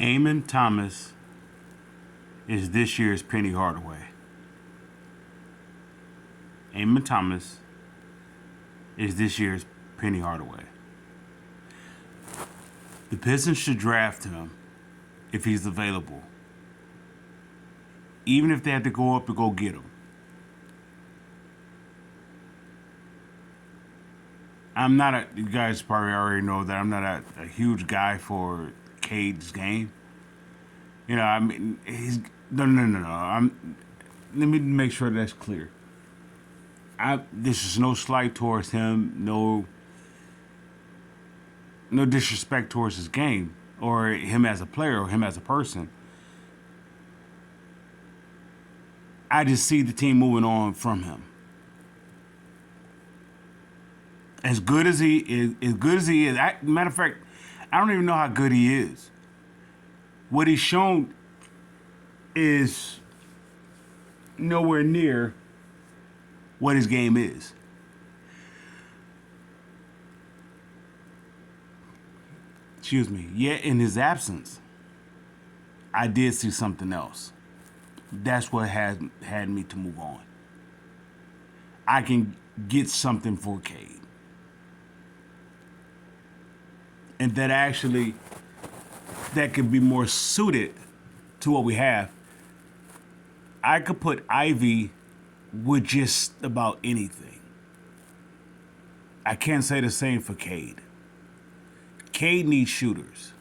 Amon Thomas is this year's Penny Hardaway. Amon Thomas is this year's Penny Hardaway. The Pistons should draft him if he's available. Even if they have to go up to go get him. You guys probably already know that I'm not a huge guy for Cade's game. You know, I mean, no. Let me make sure that's clear. This is no slight towards him, no disrespect towards his game or him as a player or him as a person. I just see the team moving on from him. As good as he is, matter of fact, I don't even know how good he is. What he's shown is nowhere near what his game is. Excuse me. Yet in his absence, I did see something else. That's what had me to move on. I can get something for Cade. And that could be more suited to what we have. I could put Ivy with just about anything. I can't say the same for Cade. Cade needs shooters.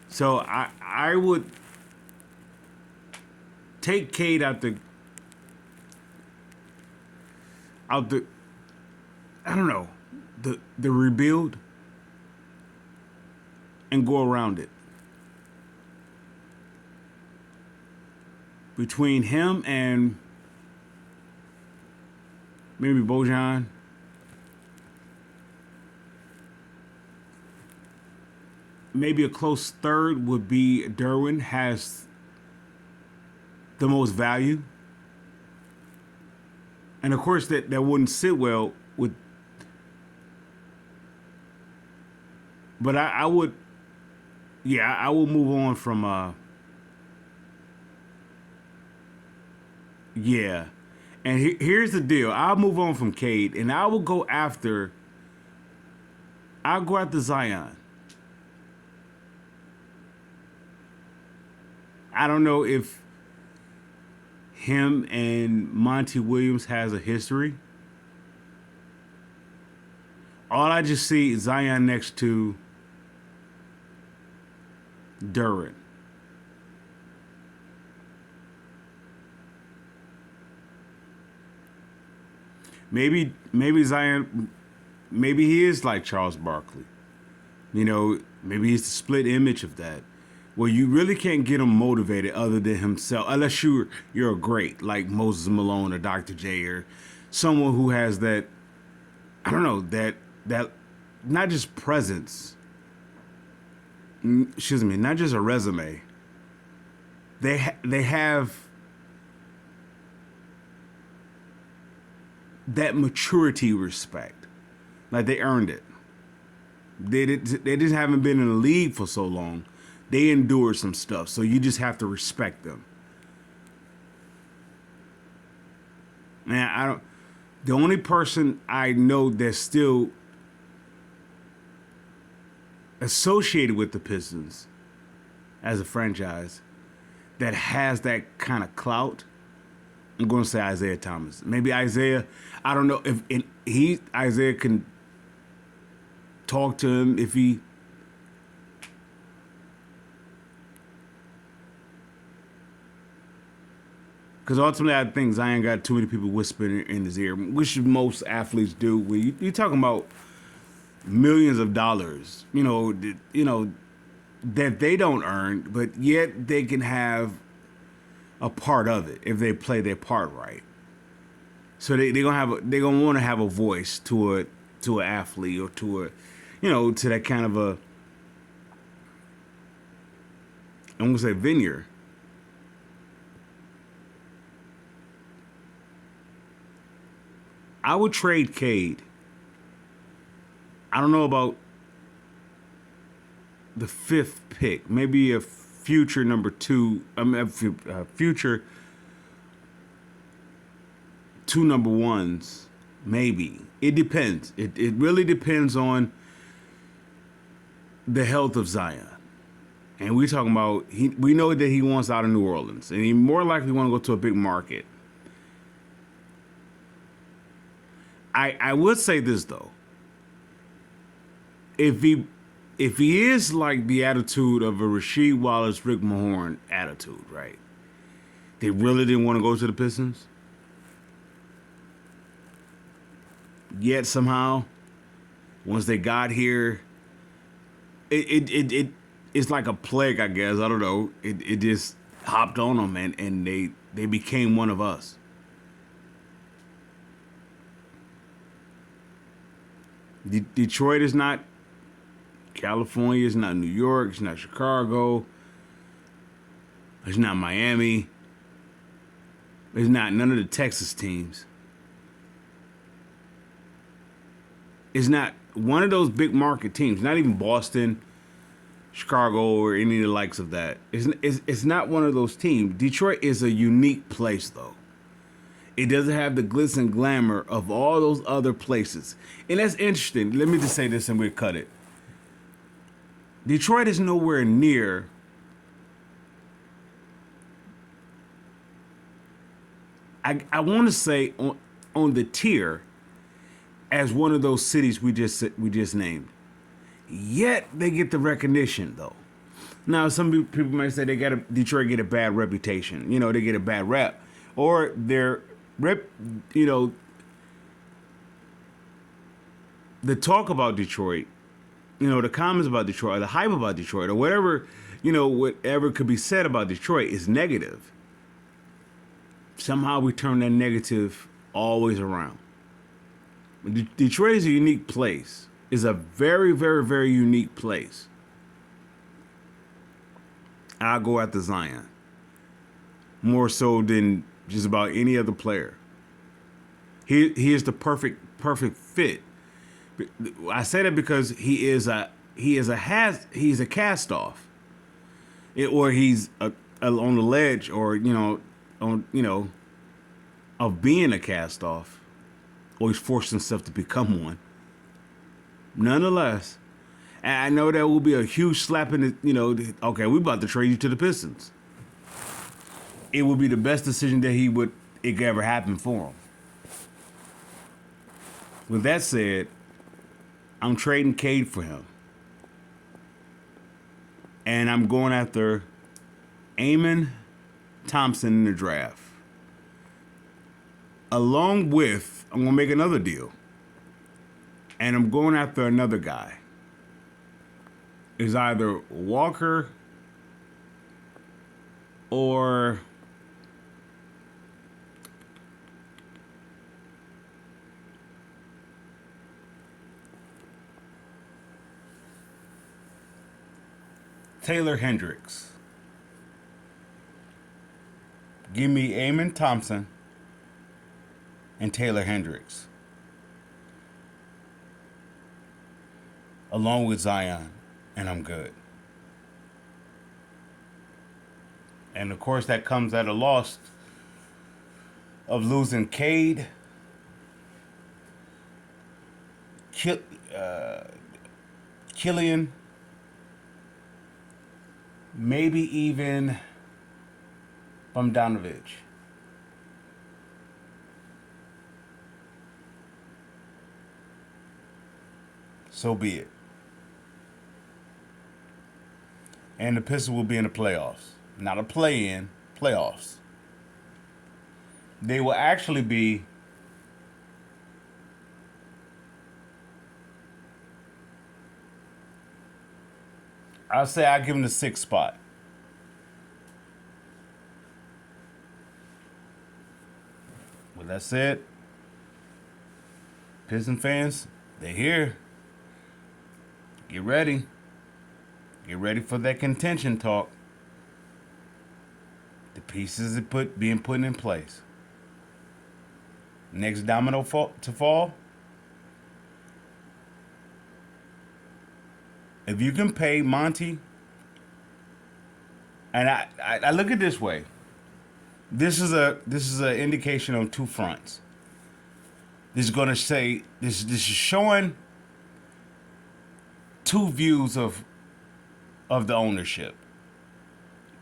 So I would take Cade out the I don't know, the rebuild and go around it. Between him and maybe Bojan, maybe a close third would be Derwin, has the most value. And of course, that wouldn't sit well with. But I would, I will move on from. And here's the deal: I'll move on from Cade, and I will go after. I'll go after Zion. I don't know if him and Monty Williams has a history. All I just see is Zion next to Duran. Maybe Zion, maybe he is like Charles Barkley. You know, maybe he's the split image of that. Well, you really can't get him motivated other than himself, unless you're a great like Moses Malone or Dr. J or someone who has that. I don't know that not just presence. Excuse me, not just a resume. They have that maturity respect, like they earned it. They just haven't been in the league for so long. They endured some stuff, so you just have to respect them. Man, the only person I know that's still associated with the Pistons as a franchise that has that kind of clout, I'm going to say Isaiah Thomas. Maybe Isaiah, I don't know if Isaiah can talk to him if he. Because ultimately, I think Zion got too many people whispering in his ear, which most athletes do. When you're talking about millions of dollars, that they don't earn, but yet they can have a part of it if they play their part right. So they're gonna want to have a voice to an athlete or to that kind of a. I'm gonna say vineyard. I would trade Cade. I don't know about the 5th pick. Maybe a future number 2. I mean, a future 2 number 1s. Maybe. It depends. It really depends on the health of Zion. And we're talking about, we know that he wants out of New Orleans. And he more likely want to go to a big market. I would say this, though. If he is like the attitude of a Rasheed Wallace, Rick Mahorn attitude, right? They really didn't want to go to the Pistons. Yet somehow, once they got here, it's like a plague, I guess. I don't know. It just hopped on them, and they became one of us. Detroit is not California. It's not New York. It's not Chicago. It's not Miami. It's not none of the Texas teams. It's not one of those big market teams. Not even Boston, Chicago, or any of the likes of that. It's not one of those teams. Detroit is a unique place, though. It doesn't have the glitz and glamour of all those other places. And that's interesting. Let me just say this and we'll cut it. Detroit is nowhere near I want to say on the tier as one of those cities we just named. Yet they get the recognition, though. Now, some people might say Detroit get a bad reputation. You know, they get a bad rep. Or their rep, you know, the talk about Detroit, you know, the comments about Detroit, or the hype about Detroit, or whatever, you know, whatever could be said about Detroit is negative. Somehow we turn that negative always around. Detroit is a unique place. It's a very, very, very unique place. I'll go after Zion. More so than just about any other player. He is the perfect fit. I say that because he's a cast off. Or he's on the ledge, or of being a cast off. Or he's forced himself to become one. Nonetheless, I know that will be a huge slap in the, okay, we're about to trade you to the Pistons. It would be the best decision that it could ever happen for him. With that said, I'm trading Cade for him. And I'm going after Amon Thompson in the draft. Along with, I'm going to make another deal. And I'm going after another guy. It's either Walker or Taylor Hendricks. Give me Amon Thompson and Taylor Hendricks, along with Zion, and I'm good. And of course, that comes at a loss of losing Cade, Killian, maybe even Bogdanovich. So be it. And the Pistons will be in the playoffs. Not a play-in, playoffs. They will actually be I'll say I give them the 6th spot. With that said, Piston fans, they're here. Get ready. Get ready for that contention talk. The pieces are being put in place. Next domino to fall. If you can pay Monty, and I look at it this way. This is an indication on two fronts. This is going to say this is showing two views of the ownership.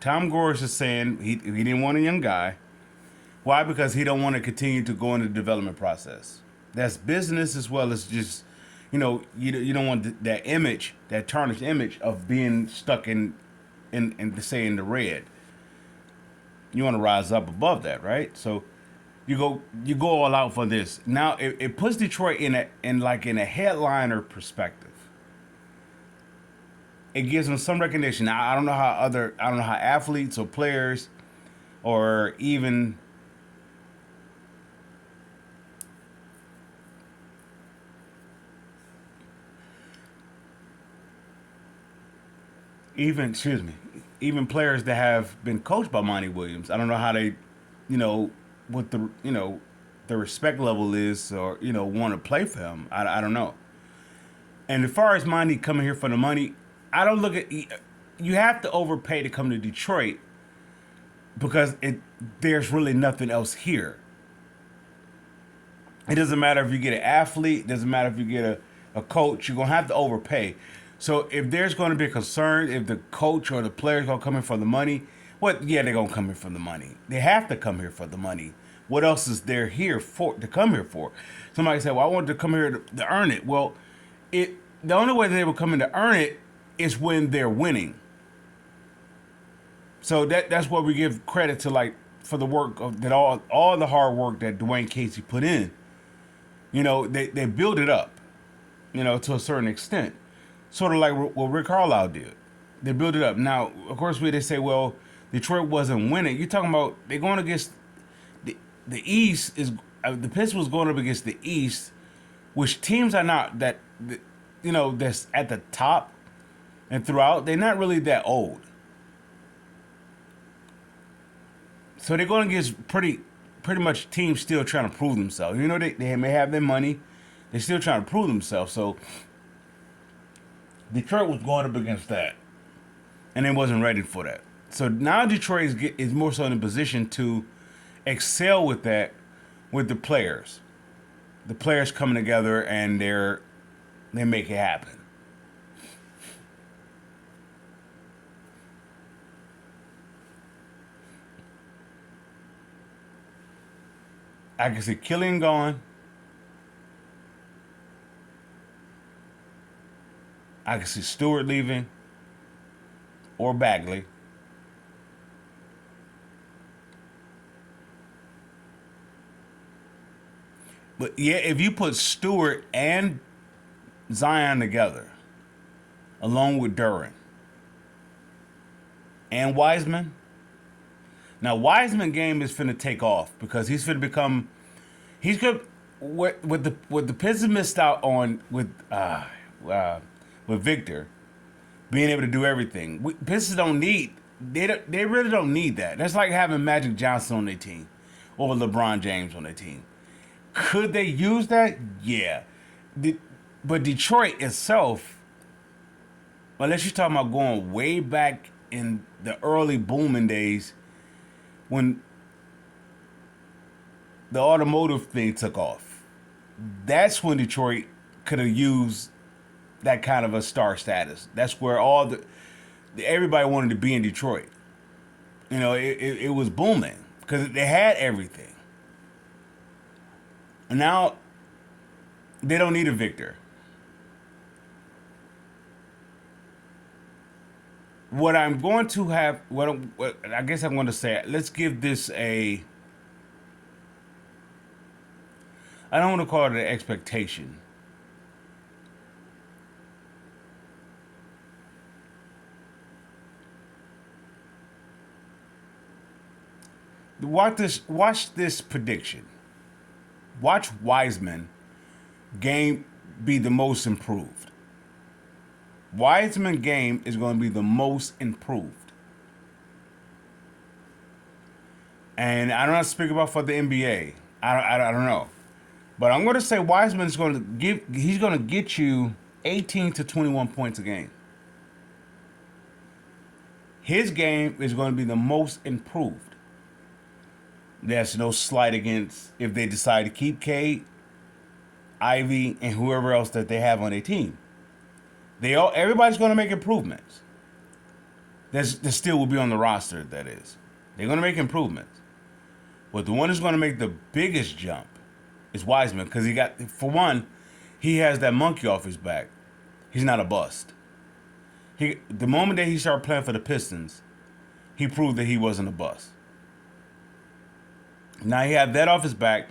Tom Gores is saying he didn't want a young guy. Why? Because he don't want to continue to go in the development process. That's business as well as just, you don't want that image, that tarnished image of being stuck in say in the red. You want to rise up above that, right? So you go all out for this. Now it puts Detroit in a headliner perspective. It gives them some recognition. Now I don't know how athletes or players or even even players that have been coached by Monty Williams. I don't know how they, what the respect level is, or want to play for him. I don't know. And as far as Monty coming here for the money, I don't look at. You have to overpay to come to Detroit because there's really nothing else here. It doesn't matter if you get an athlete. It doesn't matter if you get a coach. You're gonna have to overpay. So if there's going to be a concern, if the coach or the players going to come in for the money, yeah, they're going to come here for the money. They have to come here for the money. What else is there here to come here for? Somebody said, well, I wanted to come here to earn it. Well, the only way they will come in to earn it is when they're winning. So that's what we give credit to, for the work that all the hard work that Dwayne Casey put in. They build it up, to a certain extent. Sort of like what Rick Carlisle did. They built it up. Now, of course, they say, well, Detroit wasn't winning. You're talking about they're going against the East is the Pistons going up against the East, which teams are not that that's at the top and throughout. They're not really that old, so they're going against pretty much teams still trying to prove themselves. They may have their money, they're still trying to prove themselves. So Detroit was going up against that, and they wasn't ready for that. So now Detroit is more so in a position to excel with that, with the players. The players coming together and they make it happen. I can see Killian gone. I can see Stewart leaving or Bagley. But yeah, if you put Stewart and Zion together, along with Duran and Wiseman. Now Wiseman game is finna take off because he's finna become. He's good. What the Pistons missed out on with Victor being able to do everything. Pistons don't need. They really don't need that. That's like having Magic Johnson on their team or LeBron James on their team. Could they use that? Yeah. But Detroit itself, unless you're talking about going way back in the early booming days when the automotive thing took off, that's when Detroit could have used that kind of a star status. That's where everybody wanted to be in Detroit. It was booming because they had everything. And now they don't need a Victor. What I'm going to have, what I guess I'm going to say, let's give this I don't want to call it an expectation. Watch this prediction. Watch Wiseman game be the most improved. Wiseman game is going to be the most improved. And I don't have to speak about for the NBA. I don't know. But I'm going to say Wiseman's going to he's going to get you 18 to 21 points a game. His game is going to be the most improved. There's no slight against if they decide to keep Cade, Ivy, and whoever else that they have on their team. Everybody's going to make improvements. That still will be on the roster. That is, they're going to make improvements. But the one that's going to make the biggest jump is Wiseman because for one, he has that monkey off his back. He's not a bust. The moment that he started playing for the Pistons, he proved that he wasn't a bust. Now he had that off his back.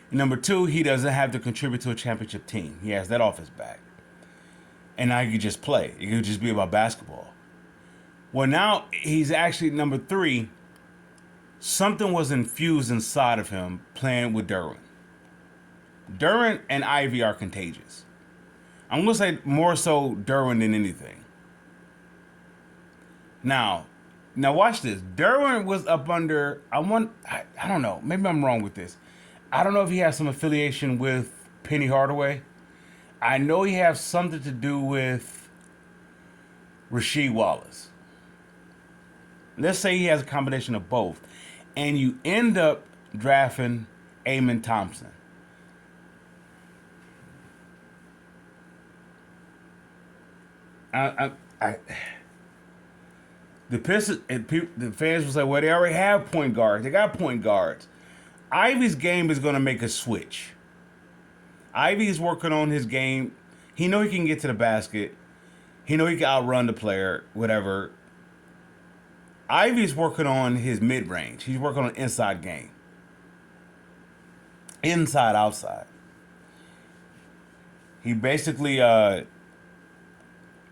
And number two, he doesn't have to contribute to a championship team. He has that off his back. And now he could just play. It could just be about basketball. Well, now he's actually number three. Something was infused inside of him playing with Derwin. Derwin and Ivy are contagious. I'm going to say more so Derwin than anything. Now watch this. Derwin was up under, I don't know, maybe I'm wrong with this. I don't know if he has some affiliation with Penny Hardaway. I know he has something to do with Rasheed Wallace. Let's say he has a combination of both. And you end up drafting Amon Thompson. The Pistons, the fans will say, well, they already have point guards. They got point guards. Ivy's game is going to make a switch. Ivy's working on his game. He know he can get to the basket. He know he can outrun the player, whatever. Ivy's working on his mid-range. He's working on inside game. Inside, outside. He basically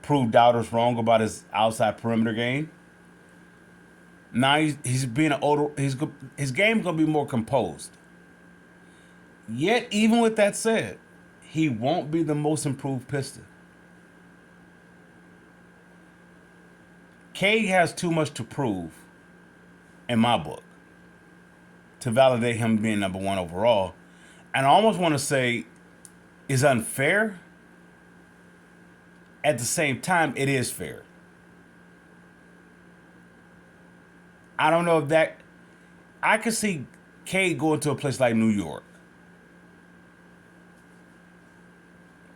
proved doubters wrong about his outside perimeter game. Now he's being an older. His game's gonna be more composed. Yet, even with that said, he won't be the most improved Piston. Cade has too much to prove, in my book, to validate him being number one overall. And I almost want to say it's unfair. At the same time, it is fair. I don't know if that... I could see Cade going to a place like New York.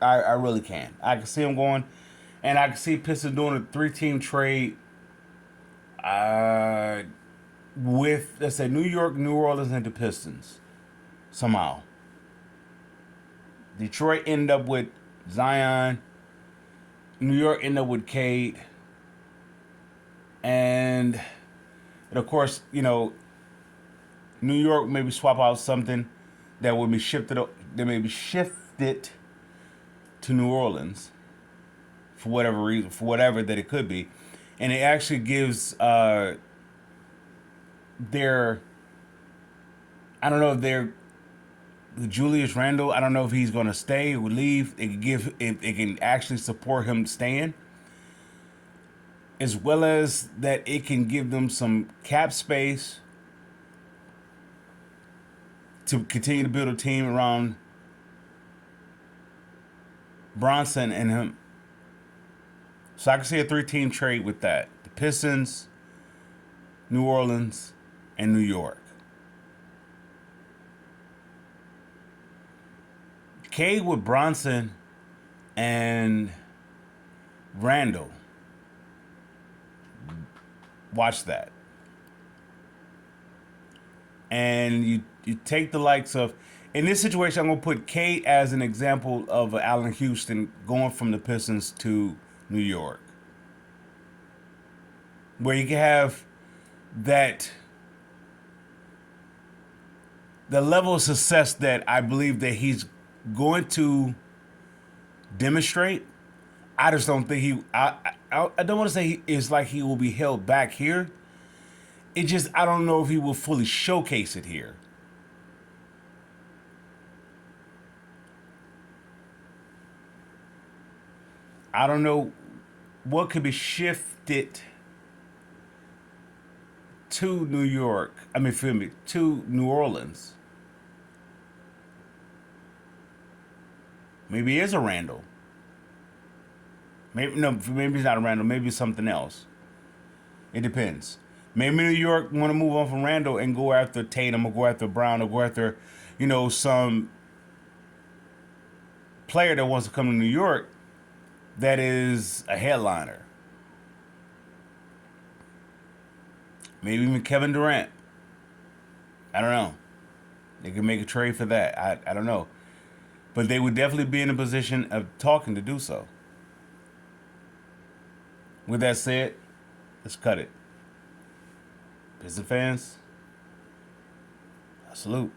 I really can. I can see him going, and I can see Pistons doing a 3-team trade with, let's say, New York, New Orleans, and the Pistons. Somehow. Detroit end up with Zion. New York end up with Cade. And of course, New York maybe swap out something that would be shifted to New Orleans for whatever reason, for whatever that it could be. And it actually gives I don't know if they're Julius Randle, I don't know if he's going to stay or leave. It can actually support him staying, as well as that it can give them some cap space to continue to build a team around Bronson and him. So I can see a 3-team trade with that. The Pistons, New Orleans, and New York. Cade with Bronson and Randall. Watch that. And you take the likes of... In this situation, I'm going to put Cade as an example of Allen Houston going from the Pistons to New York. Where you can have that... the level of success that I believe that he's going to demonstrate. I just don't think I don't want to say it's like he will be held back here. It just, I don't know if he will fully showcase it here. I don't know what could be shifted to New York. To New Orleans. Maybe it is a Randall. Maybe no, maybe it's not a Randall. Maybe it's something else. It depends. Maybe New York want to move on from Randall and go after Tatum or go after Brown or go after, some player that wants to come to New York that is a headliner. Maybe even Kevin Durant. I don't know. They could make a trade for that. I don't know. But they would definitely be in a position of talking to do so. With that said, let's cut it. Pistons fans, salute.